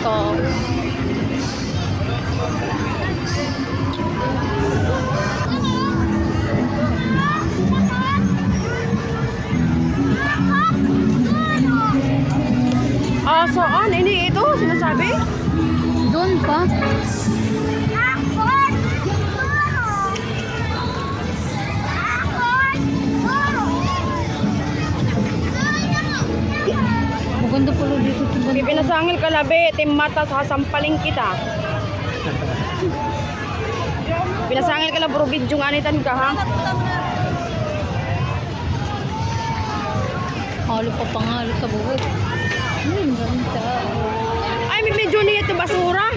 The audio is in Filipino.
tao. Ah, saan? Ini ito, sinasabi? Doon pa. Maganda pala dito. Pinasangil ka labi, timata sa sampaling kita. Pinasangil ka lang, bro, bidyong anitan ka, ha? Halo pa pangalo sa buhok. Ganda. Ay, may medyo niya ito basura.